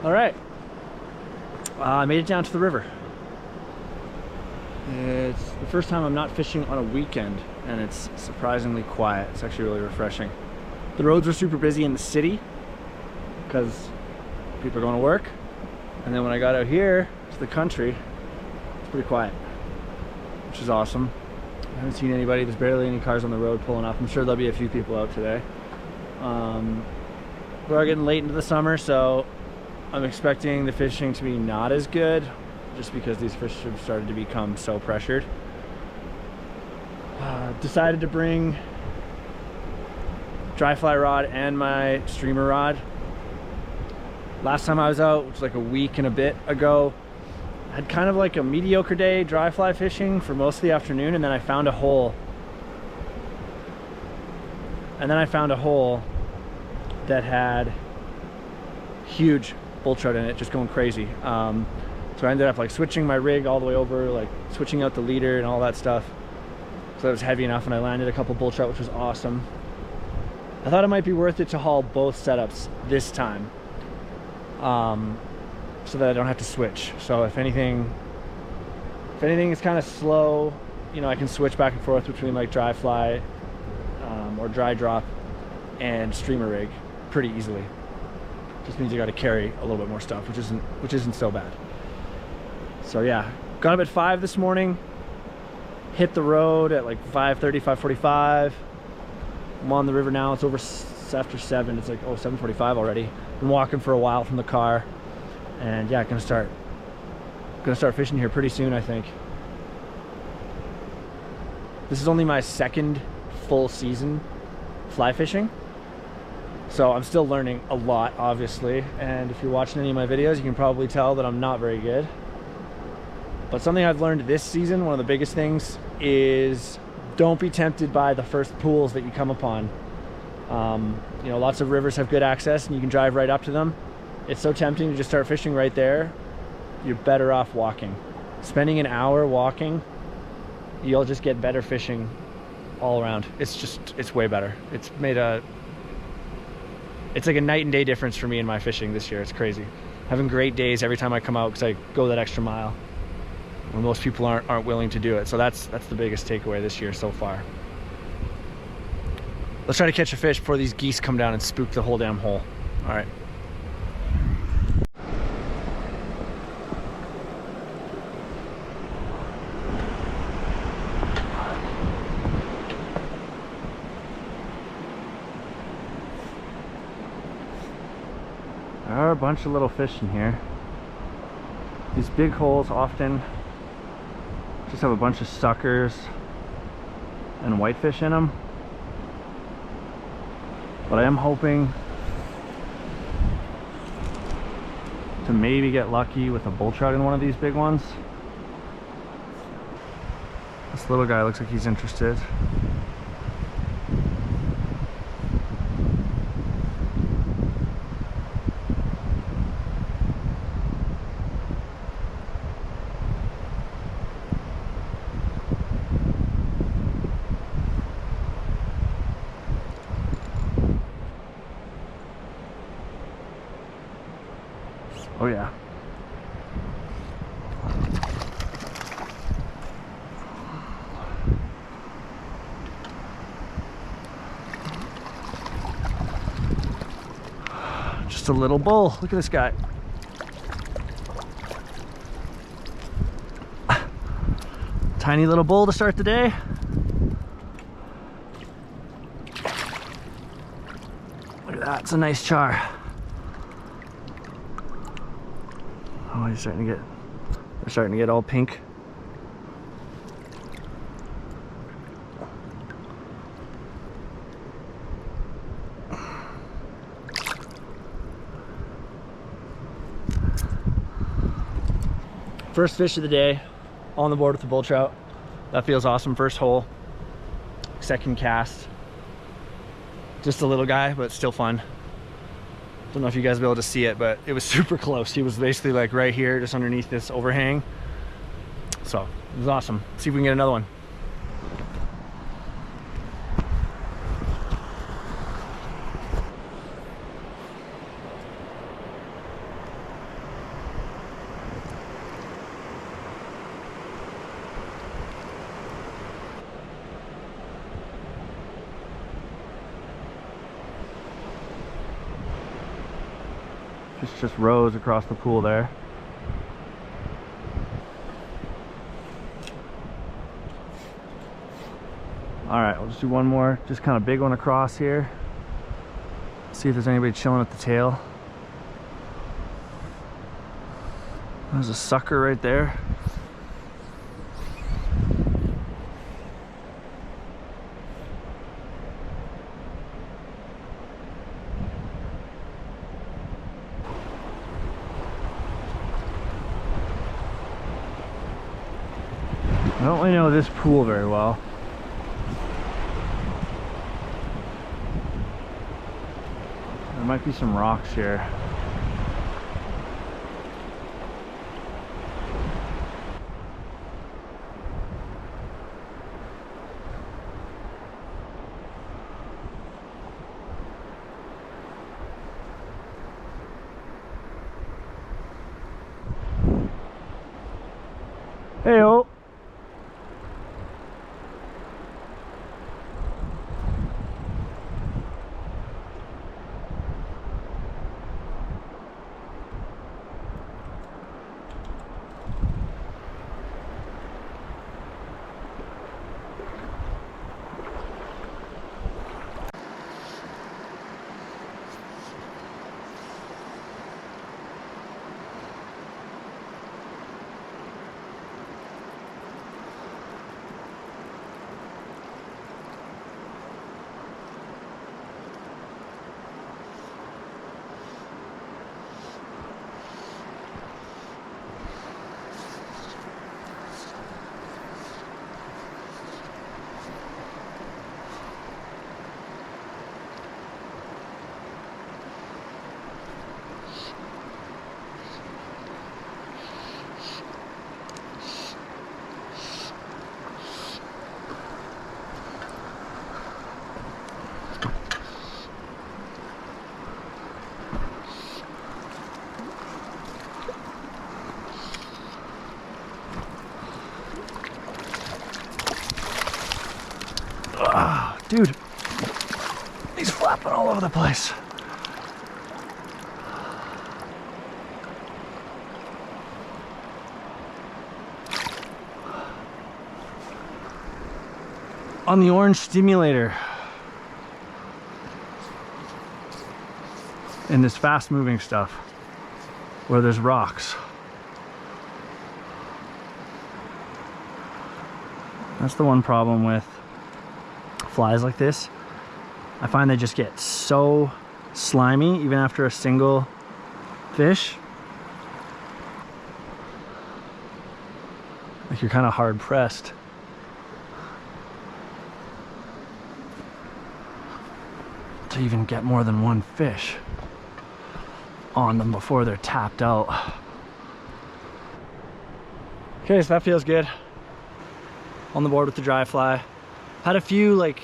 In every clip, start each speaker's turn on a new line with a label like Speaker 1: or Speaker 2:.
Speaker 1: All right, I made it down to the river. It's the first time I'm not fishing on a weekend, and it's surprisingly quiet. It's actually really refreshing. The roads were super busy in the city because people are going to work, and then when I got out here to the country, it's pretty quiet, which is awesome. I haven't seen anybody. There's barely any cars on the road pulling up. I'm sure there'll be a few people out today. We're getting late into the summer, so I'm expecting the fishing to be not as good, just because these fish have started to become so pressured. Decided to bring dry fly rod and my streamer rod. Last time I was out, which was like a week and a bit ago, I had kind of like a mediocre day dry fly fishing for most of the afternoon, and then I found a hole. That had huge bull trout in it, just going crazy. So I ended up like switching my rig all the way over, like switching out the leader and all that stuff, so it was heavy enough, and I landed a couple bull trout, which was awesome. I thought it might be worth it to haul both setups this time, so that I don't have to switch. So if anything is kind of slow, you know, I can switch back and forth between like dry fly or dry drop and streamer rig pretty easily. Just means you got to carry a little bit more stuff, which isn't so bad. So yeah, got up at 5 this morning, hit the road at like 5:30, 5:45. I'm on the river now. It's over after 7. It's like 7:45 already. Been walking for a while from the car, and yeah, gonna start fishing here pretty soon, I think. This is only my second full season fly fishing, so I'm still learning a lot, obviously, and if you're watching any of my videos, you can probably tell that I'm not very good. But something I've learned this season, one of the biggest things, is don't be tempted by the first pools that you come upon. You know, lots of rivers have good access and you can drive right up to them. It's so tempting to just start fishing right there. You're better off walking. Spending an hour walking, you'll just get better fishing all around. It's way better. It's like a night and day difference for me in my fishing this year. It's crazy. Having great days every time I come out because I go that extra mile when most people aren't willing to do it. So that's the biggest takeaway this year so far. Let's try to catch a fish before these geese come down and spook the whole damn hole. All right. There are a bunch of little fish in here. These big holes often just have a bunch of suckers and whitefish in them. But I am hoping to maybe get lucky with a bull trout in one of these big ones. This little guy looks like he's interested. Oh yeah. Just a little bull. Look at this guy. Tiny little bull to start the day. Look at that, it's a nice char. Oh, they're starting to get all pink. First fish of the day, on the board with the bull trout. That feels awesome. First hole, second cast. Just a little guy, but still fun. Don't know if you guys will be able to see it, but it was super close. He was basically like right here, just underneath this overhang. So it was awesome. Let's see if we can get another one. Just rows across the pool there. All right, we'll just do one more, just kind of big one across here. See if there's anybody chilling at the tail. There's a sucker right there. I don't really know this pool very well. There might be some rocks here. Hey-o. Dude, he's flapping all over the place. On the orange stimulator. In this fast moving stuff where there's rocks. That's the one problem with flies like this. I find they just get so slimy even after a single fish. Like you're kind of hard pressed. To even get more than one fish on them before they're tapped out. Okay, so that feels good. On the board with the dry fly. Had a few like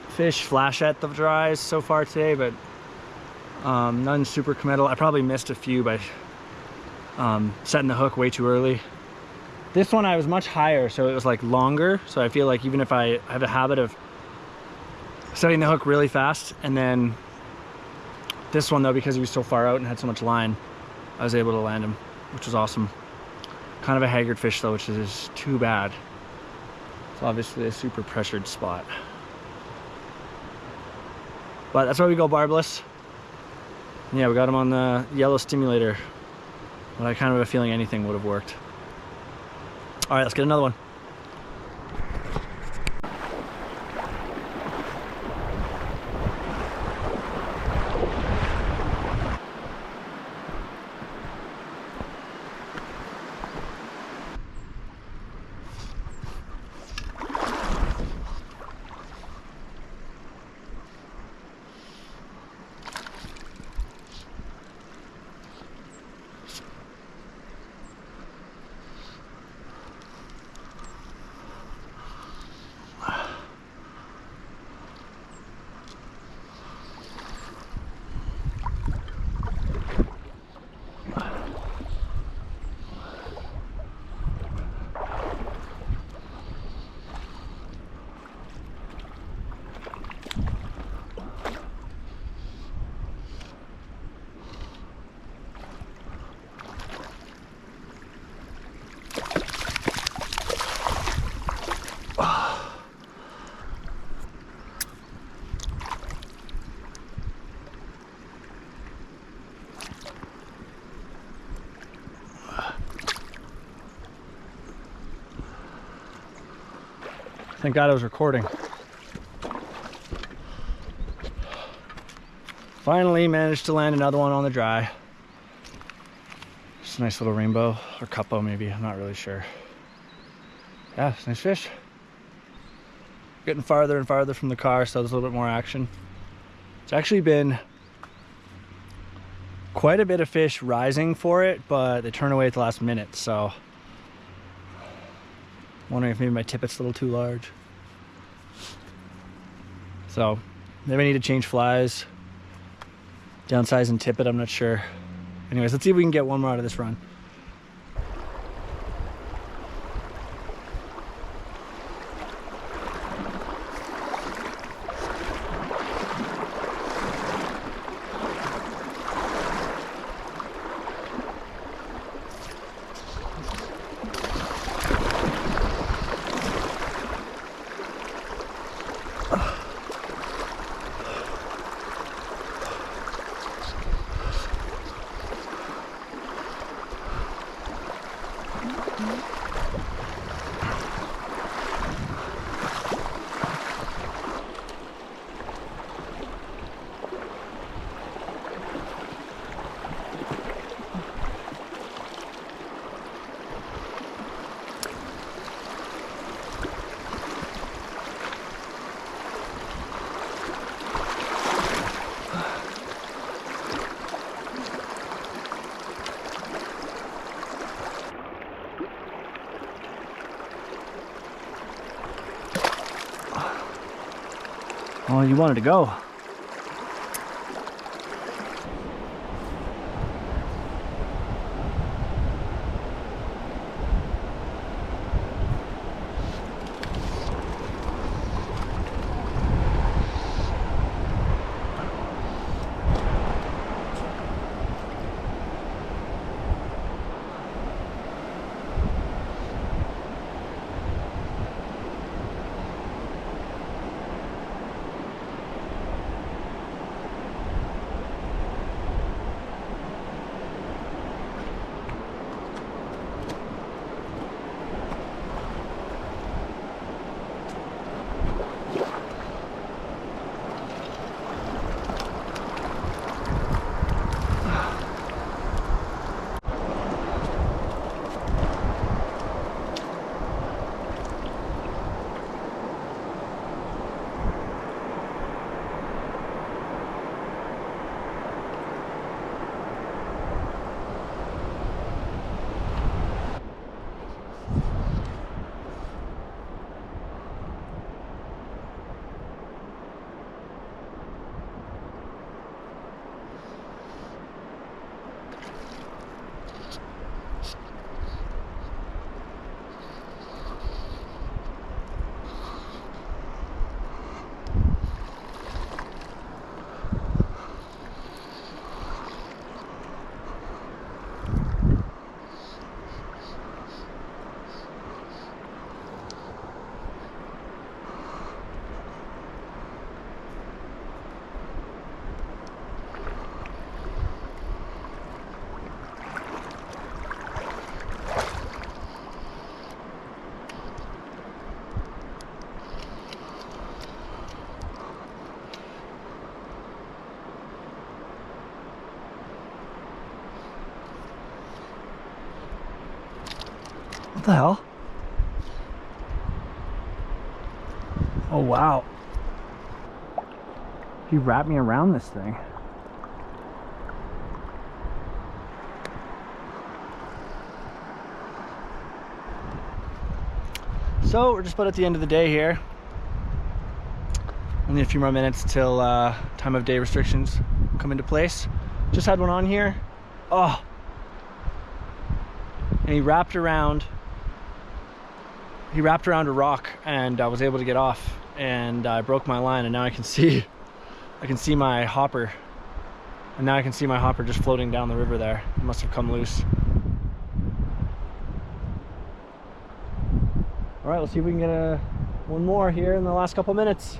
Speaker 1: fish flash at the dries so far today, but none super committal. I probably missed a few by setting the hook way too early. This one I was much higher, so it was like longer. So I feel like even if I have a habit of setting the hook really fast, and then this one though, because he was so far out and had so much line, I was able to land him, which was awesome. Kind of a haggard fish though, which is too bad. It's obviously a super pressured spot. But that's why we go barbless. And yeah, we got him on the yellow stimulator. But I kind of have a feeling anything would have worked. All right, let's get another one. Thank God I was recording. Finally managed to land another one on the dry. Just a nice little rainbow, or cuppo maybe, I'm not really sure. Yeah, it's a nice fish. Getting farther and farther from the car, so there's a little bit more action. It's actually been quite a bit of fish rising for it, but they turn away at the last minute, so wondering if maybe my tippet's a little too large. So maybe I need to change flies, downsize and tippet, I'm not sure. Anyways, let's see if we can get one more out of this run. Oh, you wanted to go. What the hell? Oh wow. He wrapped me around this thing. So we're just about at the end of the day here. Only a few more minutes till time of day restrictions come into place. Just had one on here. Oh, and he wrapped around a rock, and I was able to get off, and I broke my line, and now I can see my hopper, and now I can see my hopper just floating down the river there. It must have come loose. All right, let's see if we can get one more here in the last couple minutes.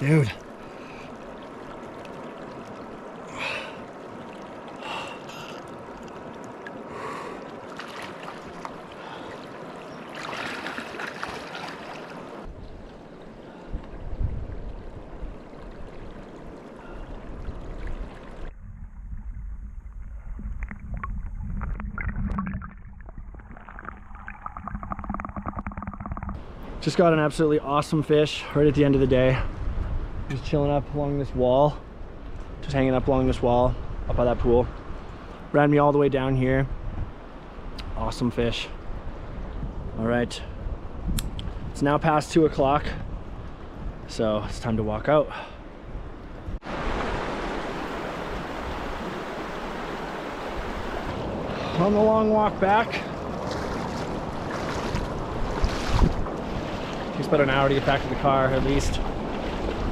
Speaker 1: Dude. Just got an absolutely awesome fish right at the end of the day. Just chilling up along this wall, just hanging up along this wall up by that pool. Ran me all the way down here. Awesome fish. All right, it's now past 2 o'clock, so it's time to walk out. On the long walk back. Takes about an hour to get back to the car, at least.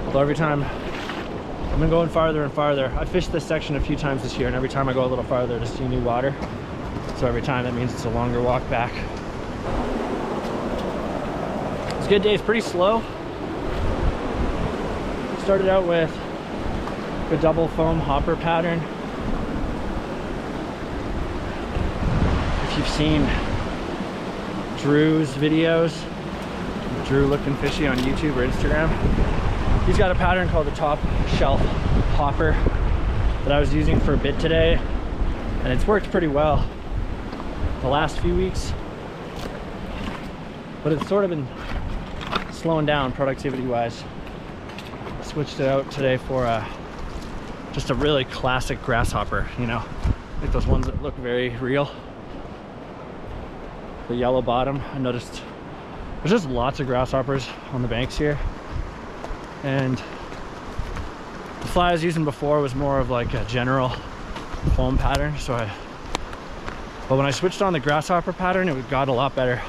Speaker 1: Although every time I've been going farther and farther. I fished this section a few times this year, and every time I go a little farther, I just see new water. So every time that means it's a longer walk back. It's a good day. It's pretty slow. Started out with a double foam hopper pattern. If you've seen Drew's videos, Drew Looking Fishy on YouTube or Instagram, he's got a pattern called the top shelf hopper that I was using for a bit today, and it's worked pretty well the last few weeks, but it's sort of been slowing down productivity wise. Switched it out today for just a really classic grasshopper, you know, like those ones that look very real. The yellow bottom. I noticed there's just lots of grasshoppers on the banks here, and the fly I was using before was more of like a general foam pattern, but when I switched on the grasshopper pattern, it got a lot better.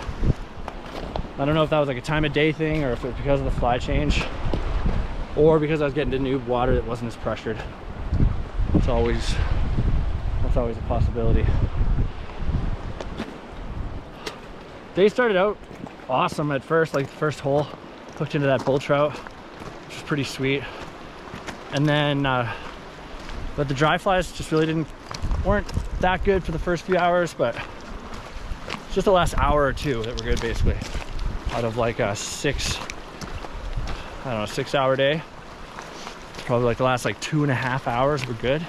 Speaker 1: I don't know if that was like a time of day thing, or if it was because of the fly change, or because I was getting to new water that wasn't as pressured. That's always a possibility. Day started out awesome at first, like the first hole, hooked into that bull trout, which was pretty sweet. And then, but the dry flies just really weren't that good for the first few hours, but it's just the last hour or two that were good, basically. Out of like a 6 hour day, it's probably like the last like 2.5 hours were good.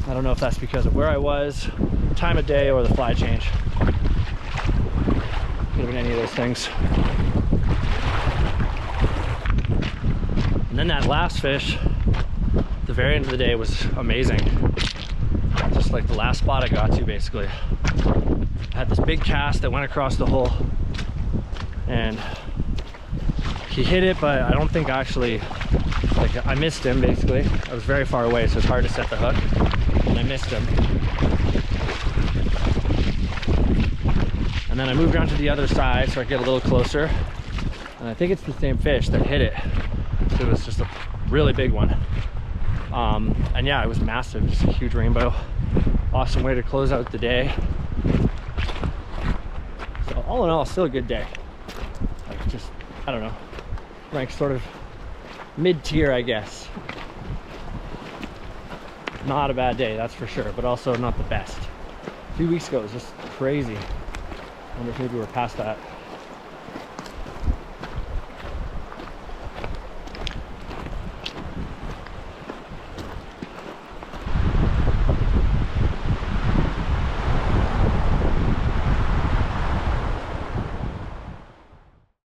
Speaker 1: I don't know if that's because of where I was, time of day, or the fly change. Could have been any of those things. And then that last fish, the very end of the day, was amazing. Just like the last spot I got to, basically. I had this big cast that went across the hole, and he hit it, but I don't think actually, like, I missed him basically. I was very far away, so it's hard to set the hook, and I missed him. And then I moved around to the other side so I could get a little closer, and I think it's the same fish that hit it. So it was just a really big one. And yeah, it was massive, just a huge rainbow. Awesome way to close out the day. So all in all, still a good day. Like, just, I don't know, ranked sort of mid-tier, I guess. Not a bad day, that's for sure, but also not the best. A few weeks ago it was just crazy. I wonder if maybe we're past that.